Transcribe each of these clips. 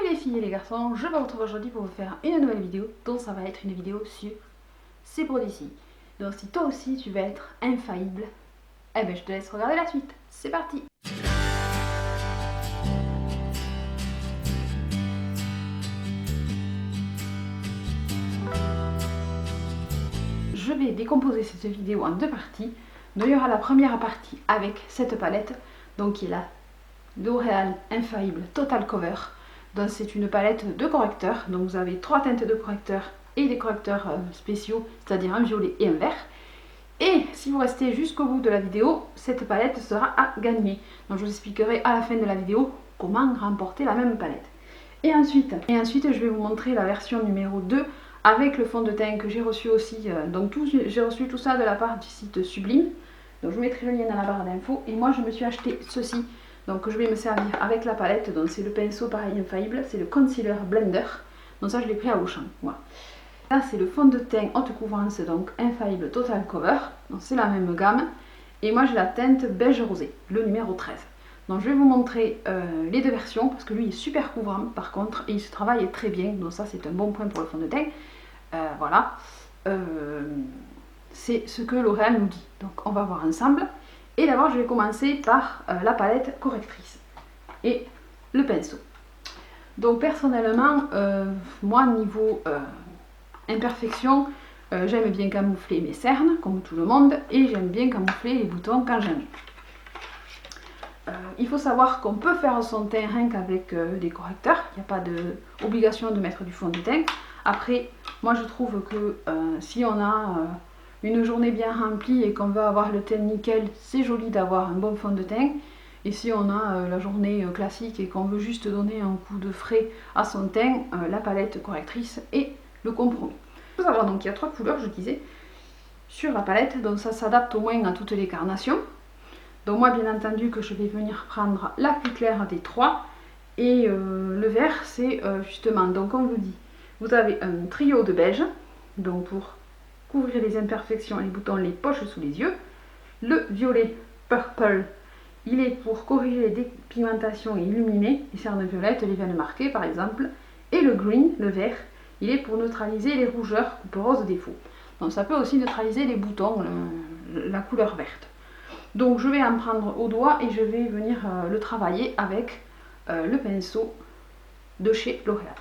Salut les filles et les garçons, je vous retrouve aujourd'hui pour vous faire une nouvelle vidéo, dont ça va être une vidéo sur ces produits-ci. Donc si toi aussi tu veux être infaillible, eh ben je te laisse regarder la suite. C'est parti! Je vais décomposer cette vidéo en deux parties. Donc il y aura la première partie avec cette palette, donc qui est la L'Oréal Infaillible Total Cover. Donc c'est une palette de correcteurs, donc vous avez trois teintes de correcteurs et des correcteurs spéciaux, c'est-à-dire un violet et un vert. Et si vous restez jusqu'au bout de la vidéo, cette palette sera à gagner. Donc je vous expliquerai à la fin de la vidéo comment remporter la même palette. Et ensuite je vais vous montrer la version numéro 2 avec le fond de teint que j'ai reçu aussi. Donc j'ai reçu tout ça de la part du site Sublime. Donc je vous mettrai le lien dans la barre d'infos. Et moi je me suis acheté ceci. Donc je vais me servir avec la palette, donc c'est le pinceau pareil infaillible, c'est le Concealer Blender. Donc ça je l'ai pris à Auchan, voilà. Là c'est le fond de teint haute couvrance, donc Infaillible Total Cover, donc c'est la même gamme. Et moi j'ai la teinte beige rosé, le numéro 13. Donc je vais vous montrer les deux versions, parce que lui il est super couvrant par contre, et il se travaille très bien, donc ça c'est un bon point pour le fond de teint. Voilà, c'est ce que L'Oréal nous dit, donc on va voir ensemble. Et d'abord je vais commencer par la palette correctrice et le pinceau. Donc personnellement, moi niveau imperfection, j'aime bien camoufler mes cernes comme tout le monde et j'aime bien camoufler les boutons quand j'en ai. Il faut savoir qu'on peut faire son teint rien qu'avec des correcteurs, il n'y a pas d'obligation de mettre du fond de teint. Après, moi je trouve que si on a une journée bien remplie et qu'on veut avoir le teint nickel, c'est joli d'avoir un bon fond de teint. Et si on a la journée classique et qu'on veut juste donner un coup de frais à son teint, la palette correctrice est le compromis. Il faut savoir donc qu'il y a trois couleurs, je disais, sur la palette, donc ça s'adapte au moins à toutes les carnations. Donc moi bien entendu que je vais venir prendre la plus claire des trois. Et le vert c'est justement, donc on vous dit, vous avez un trio de beige, donc pour couvrir les imperfections, les boutons, les poches sous les yeux. Le violet purple, il est pour corriger les dépigmentations et illuminer les cernes violettes, les veines marquées par exemple. Et le green, le vert, il est pour neutraliser les rougeurs couperoses défauts. Donc ça peut aussi neutraliser les boutons, la couleur verte. Donc je vais en prendre au doigt et je vais venir le travailler avec le pinceau de chez L'Oréal.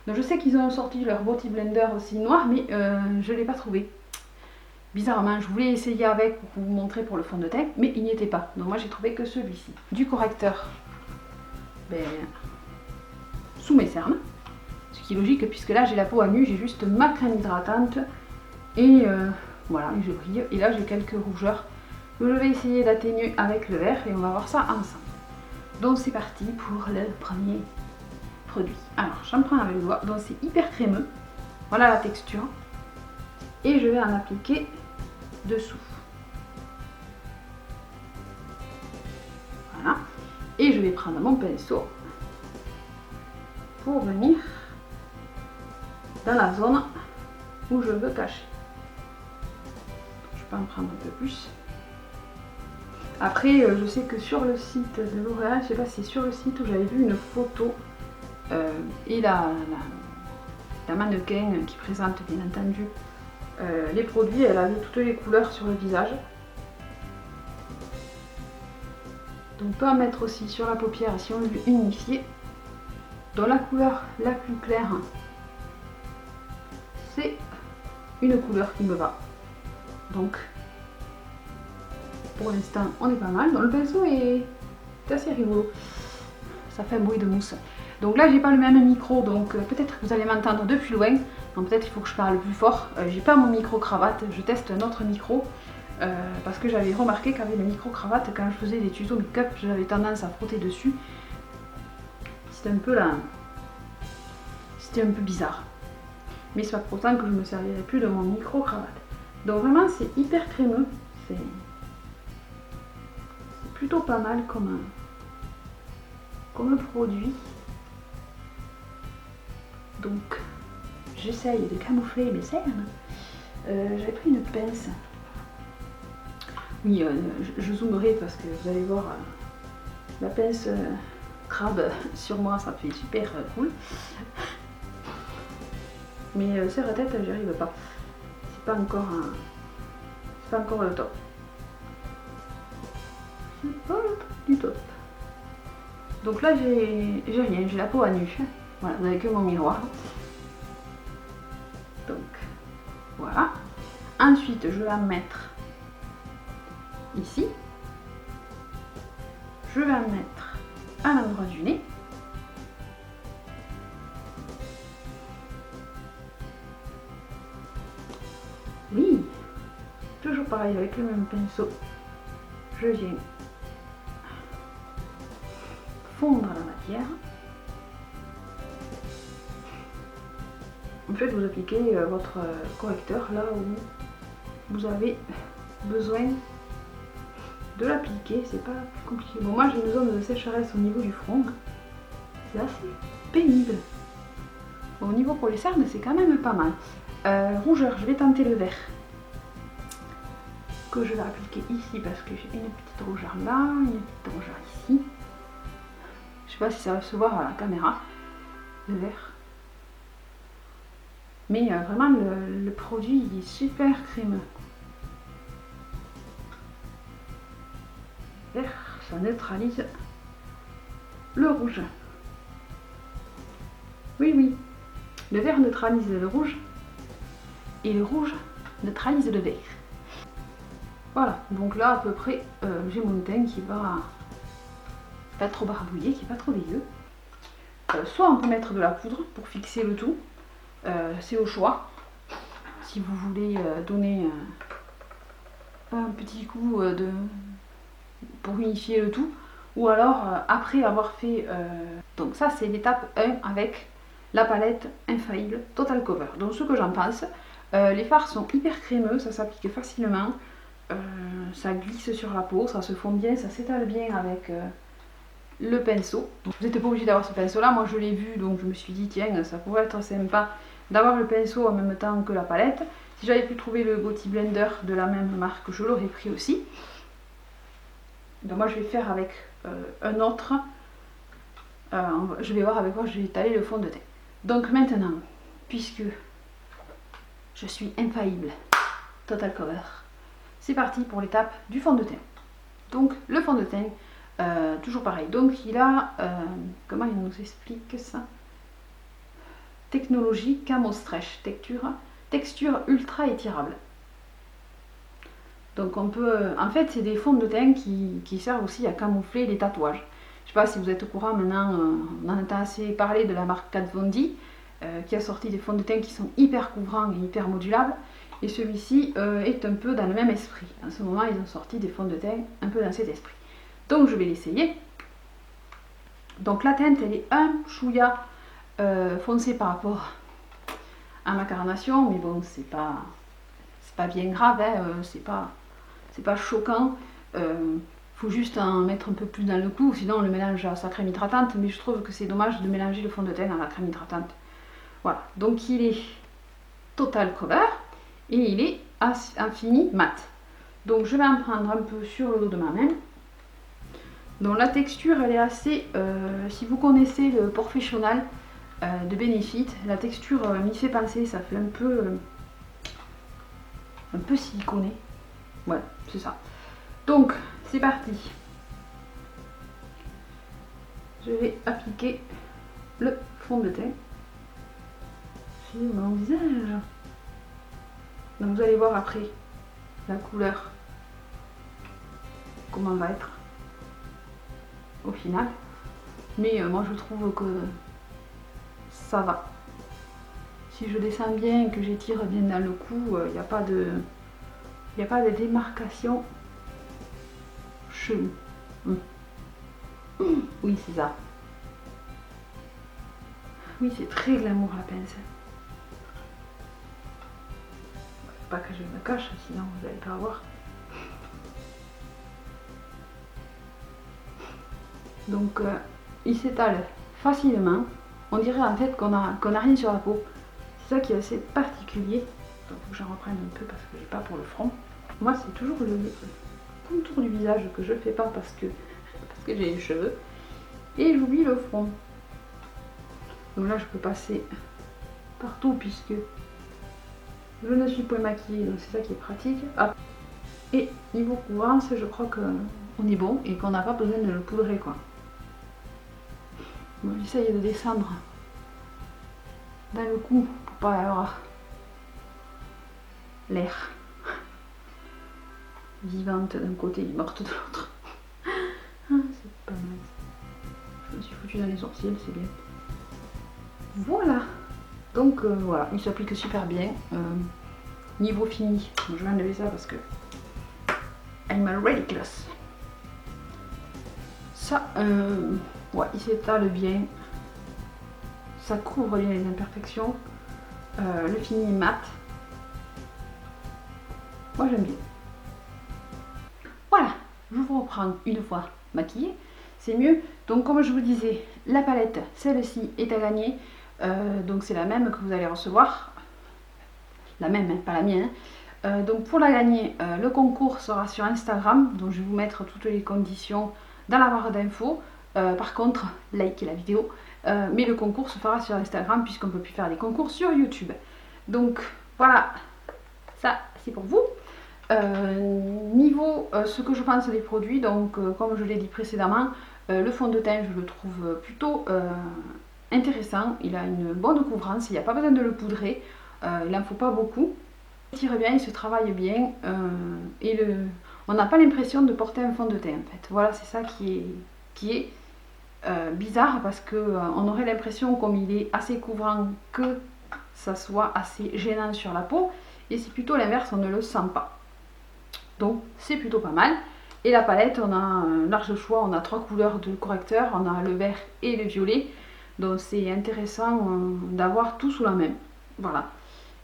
Donc je sais qu'ils ont sorti leur Beauty Blender aussi noir, mais je ne l'ai pas trouvé. Bizarrement, je voulais essayer avec pour vous montrer pour le fond de teint, mais il n'y était pas. Donc moi j'ai trouvé que celui-ci. Du correcteur sous mes cernes, ce qui est logique puisque là j'ai la peau à nu, j'ai juste ma crème hydratante et voilà, je brille. Et là j'ai quelques rougeurs que je vais essayer d'atténuer avec le vert et on va voir ça ensemble. Donc c'est parti pour le premier produit. Alors j'en prends avec le doigt, donc c'est hyper crémeux, voilà la texture, et je vais en appliquer dessous. Voilà, et je vais prendre mon pinceau pour venir dans la zone où je veux cacher. Je peux en prendre un peu plus. Après je sais que sur le site de L'Oréal, je sais pas si c'est sur le site où j'avais vu une photo et la mannequin qui présente bien entendu les produits, elle avait toutes les couleurs sur le visage. Donc on peut en mettre aussi sur la paupière si on veut unifier. Dans la couleur la plus claire, c'est une couleur qui me va. Donc pour l'instant on est pas mal. Donc le pinceau est assez rigolo. Ça fait un bruit de mousse. Donc là j'ai pas le même micro, donc peut-être que vous allez m'entendre de plus loin. Donc peut-être il faut que je parle plus fort. J'ai pas mon micro cravate, je teste un autre micro. Parce que j'avais remarqué qu'avec le micro cravate, quand je faisais des tutos make-up, j'avais tendance à frotter dessus. C'était un peu là. C'était un peu bizarre. Mais c'est pas pour autant que je me servirai plus de mon micro cravate. Donc vraiment c'est hyper crémeux. C'est plutôt pas mal comme produit. Donc j'essaye de camoufler mes cernes. J'avais pris une pince. Oui, je zoomerai parce que vous allez voir la pince crabe sur moi, ça fait super cool. Mais serre-tête, j'y arrive pas. C'est pas encore le top. C'est pas le top du top. Donc là, j'ai rien, j'ai la peau à nu. Voilà, vous n'avez que mon miroir. Donc, voilà. Ensuite, je vais la mettre ici. Je vais la mettre à l'endroit du nez. Oui, toujours pareil avec le même pinceau. Je viens fondre la matière. En fait, vous appliquez votre correcteur là où vous avez besoin de l'appliquer. C'est pas plus compliqué. Bon, moi j'ai une zone de sécheresse au niveau du front. C'est assez pénible. Bon, au niveau pour les cernes, c'est quand même pas mal. Rougeur, je vais tenter le vert. Que je vais appliquer ici parce que j'ai une petite rougeur là, une petite rougeur ici. Je sais pas si ça va se voir à la caméra, le vert. Mais vraiment le produit il est super crémeux. Le vert, ça neutralise le rouge. Oui, oui. Le vert neutralise le rouge et le rouge neutralise le vert. Voilà, donc là à peu près j'ai mon teint qui va pas trop barbouillé, qui est pas trop dégueu. Soit on peut mettre de la poudre pour fixer le tout, c'est au choix. Si vous voulez donner un petit coup pour unifier le tout, ou alors après avoir fait... donc ça c'est l'étape 1 avec la palette Infaillible Total Cover. Donc ce que j'en pense, les fards sont hyper crémeux, ça s'applique facilement. Ça glisse sur la peau, ça se fond bien, ça s'étale bien avec le pinceau. Donc, vous n'êtes pas obligé d'avoir ce pinceau là, moi je l'ai vu donc je me suis dit tiens ça pourrait être sympa d'avoir le pinceau en même temps que la palette. Si j'avais pu trouver le Beauty Blender de la même marque, je l'aurais pris aussi. Donc moi je vais faire avec un autre, je vais voir avec quoi je vais étaler le fond de teint. Donc maintenant, puisque je suis infaillible, Total Cover, c'est parti pour l'étape du fond de teint. Donc le fond de teint, toujours pareil, donc il a, comment il nous explique ça? Technologie Camo Stretch, texture ultra étirable. Donc on peut, en fait c'est des fonds de teint qui servent aussi à camoufler les tatouages. Je sais pas si vous êtes au courant maintenant, on en a assez parlé de la marque Kat Von D, qui a sorti des fonds de teint qui sont hyper couvrants et hyper modulables. Et celui-ci est un peu dans le même esprit. En ce moment, ils ont sorti des fonds de teint un peu dans cet esprit. Donc, je vais l'essayer. Donc, la teinte, elle est un chouïa foncée par rapport à ma carnation. Mais bon, c'est pas bien grave, hein, c'est pas choquant. Faut juste en mettre un peu plus dans le cou, sinon on le mélange à sa crème hydratante. Mais je trouve que c'est dommage de mélanger le fond de teint à la crème hydratante. Voilà, donc il est Total Cover. Et il est infini mat. Donc je vais en prendre un peu sur le dos de ma main. Donc la texture elle est assez, si vous connaissez le Professional de Benefit, la texture m'y fait penser, ça fait un peu siliconé. Ouais, c'est ça. Donc c'est parti. Je vais appliquer le fond de teint sur mon visage. Donc vous allez voir après la couleur, comment va être au final. Mais moi je trouve que ça va. Si je descends bien et que j'étire bien dans le cou, il n'y a pas de démarcation chelou. Oui, c'est ça. Oui, c'est très glamour la pince. Pas que je me cache, sinon vous n'allez pas voir. Donc il s'étale facilement. On dirait en fait qu'on a rien sur la peau. C'est ça qui est assez particulier. Donc faut que j'en reprenne un peu parce que j'ai pas pour le front. Moi c'est toujours le contour du visage que je fais pas parce que j'ai les cheveux. Et j'oublie le front. Donc là je peux passer partout puisque je ne suis pas maquillée, donc c'est ça qui est pratique. Hop. Et niveau couvrance, je crois qu'on est bon et qu'on n'a pas besoin de le poudrer quoi. Bon, j'essaye de descendre dans le cou pour pas avoir l'air vivante d'un côté et morte de l'autre. C'est pas mal. Je me suis foutue dans les sourcils, c'est bien. Voilà. Donc voilà, il s'applique super bien. Niveau fini, je vais enlever ça parce que I'm already close. Ça, ouais, il s'étale bien. Ça couvre bien les imperfections. Le fini est mat. Moi j'aime bien. Voilà, je vous reprends une fois maquillée. C'est mieux. Donc comme je vous disais, la palette, celle-ci est à gagner. Donc c'est la même que vous allez recevoir. La même, hein, pas la mienne. Donc pour la gagner, le concours sera sur Instagram. Donc je vais vous mettre toutes les conditions dans la barre d'infos. Par contre, likez la vidéo. Mais le concours se fera sur Instagram puisqu'on ne peut plus faire des concours sur YouTube. Donc voilà, ça c'est pour vous. Niveau ce que je pense des produits, donc comme je l'ai dit précédemment, le fond de teint je le trouve plutôt intéressant. Il a une bonne couvrance, il n'y a pas besoin de le poudrer, il n'en faut pas beaucoup. Il tire bien, il se travaille bien et on n'a pas l'impression de porter un fond de teint en fait. Voilà, c'est ça qui est bizarre parce qu'on aurait l'impression comme il est assez couvrant que ça soit assez gênant sur la peau et c'est plutôt l'inverse, on ne le sent pas. Donc c'est plutôt pas mal. Et la palette, on a un large choix, on a 3 couleurs de correcteur, on a le vert et le violet. Donc c'est intéressant d'avoir tout sous la main. Voilà.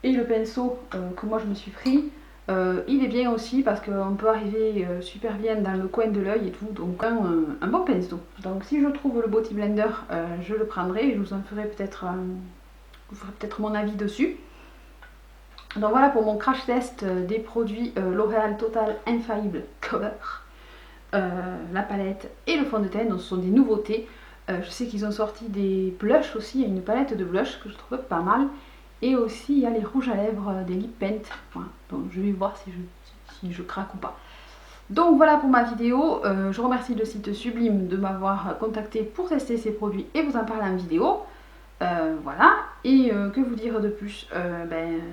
Et le pinceau que moi je me suis pris, il est bien aussi parce qu'on peut arriver super bien dans le coin de l'œil et tout. Donc un bon pinceau. Donc si je trouve le Beauty Blender, je le prendrai et je vous en ferai peut-être mon avis dessus. Donc voilà pour mon crash test des produits L'Oréal Total Infallible Cover. La palette et le fond de teint, donc ce sont des nouveautés. Je sais qu'ils ont sorti des blushs aussi, il y a une palette de blush que je trouve pas mal. Et aussi il y a les rouges à lèvres des Lip Paint. Voilà. Donc je vais voir si je craque ou pas. Donc voilà pour ma vidéo, je remercie le site Sublime de m'avoir contacté pour tester ces produits et vous en parler en vidéo. Voilà, et que vous dire de plus,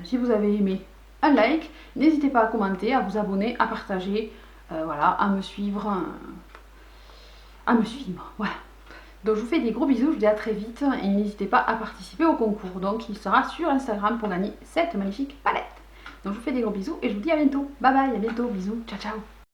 si vous avez aimé, un like, n'hésitez pas à commenter, à vous abonner, à partager, voilà, à me suivre, voilà. Donc je vous fais des gros bisous, je vous dis à très vite et n'hésitez pas à participer au concours, donc il sera sur Instagram pour gagner cette magnifique palette. Donc je vous fais des gros bisous et je vous dis à bientôt, bye bye, à bientôt, bisous, ciao ciao.